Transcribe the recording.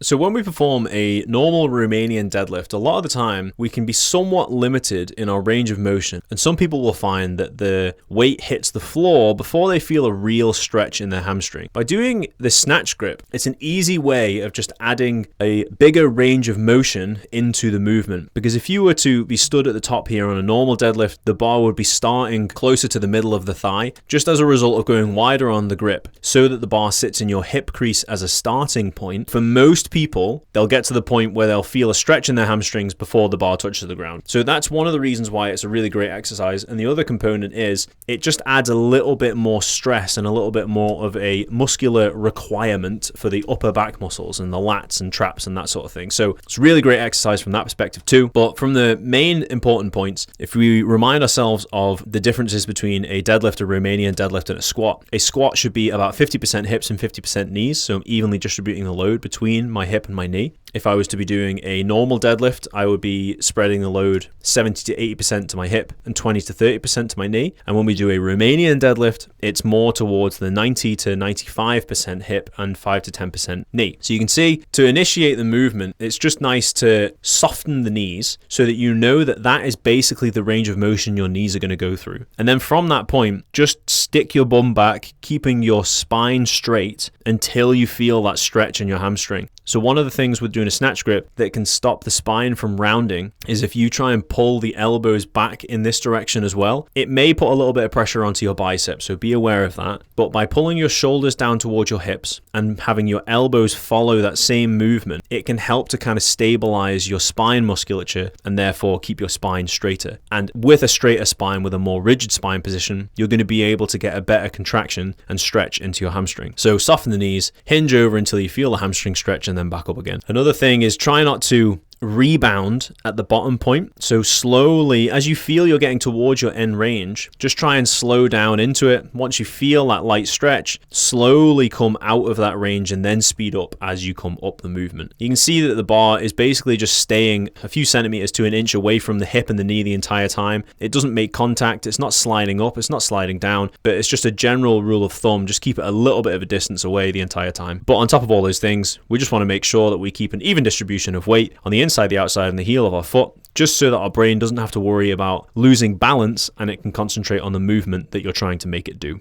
So when we perform a normal Romanian deadlift, a lot of the time we can be somewhat limited in our range of motion. And some people will find that the weight hits the floor before they feel a real stretch in their hamstring. By doing the snatch grip, it's an easy way of just adding a bigger range of motion into the movement. Because if you were to be stood at the top here on a normal deadlift, the bar would be starting closer to the middle of the thigh, just as a result of going wider on the grip, so that the bar sits in your hip crease as a starting point. For most people, they'll get to the point where they'll feel a stretch in their hamstrings before the bar touches the ground. So that's one of the reasons why it's a really great exercise. And the other component is it just adds a little bit more stress and a little bit more of a muscular requirement for the upper back muscles and the lats and traps and that sort of thing. So it's a really great exercise from that perspective too. But from the main important points, if we remind ourselves of the differences between a deadlift, a Romanian deadlift, and a squat should be about 50% hips and 50% knees. So I'm evenly distributing the load between my hip and my knee. If I was to be doing a normal deadlift, I would be spreading the load 70 to 80% to my hip and 20 to 30% to my knee. And when we do a Romanian deadlift, it's more towards the 90 to 95% hip and 5 to 10% knee. So you can see, to initiate the movement, it's just nice to soften the knees so that you know that that is basically the range of motion your knees are going to go through. And then from that point, just stick your bum back, keeping your spine straight until you feel that stretch in your hamstring. So one of the things with doing a snatch grip that can stop the spine from rounding is if you try and pull the elbows back in this direction as well, it may put a little bit of pressure onto your biceps, so be aware of that. But by pulling your shoulders down towards your hips and having your elbows follow that same movement, it can help to kind of stabilize your spine musculature and therefore keep your spine straighter. And with a straighter spine, with a more rigid spine position, you're going to be able to get a better contraction and stretch into your hamstring. So soften the knees, hinge over until you feel the hamstring stretch, and then back up again. Another thing is try not to rebound at the bottom point. So slowly, as you feel you're getting towards your end range, just try and slow down into it. Once you feel that light stretch, slowly come out of that range and then speed up as you come up the movement. You can see that the bar is basically just staying a few centimeters to an inch away from the hip and the knee the entire time. It doesn't make contact. It's not sliding up. It's not sliding down, but it's just a general rule of thumb. Just keep it a little bit of a distance away the entire time. But on top of all those things, we just want to make sure that we keep an even distribution of weight on the inside, the outside, and the heel of our foot, just so that our brain doesn't have to worry about losing balance and it can concentrate on the movement that you're trying to make it do.